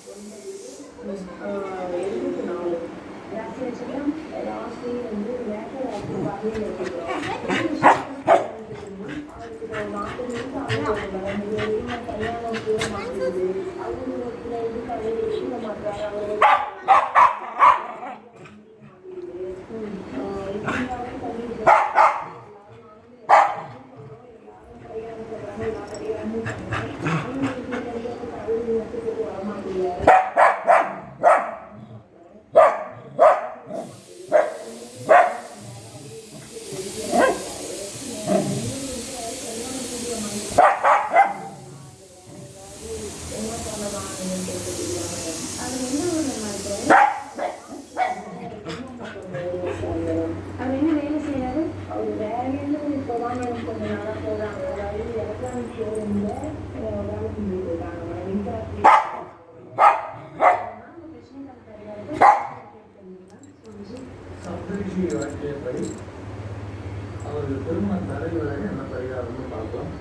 74 vaccination lastly வந்து national active பார்ட்டியில் எடுத்துக்கிறோம். கல்யாணம் கூட மாற்றுது அவங்க இது கடையில் விஷயம் மாற்றாங்க அவர் சப்தரிஷி வாக்கியப்படி அவர்கள் திருமண தடைகளை என்ன பரிகாரம்னு பார்க்கலாம்.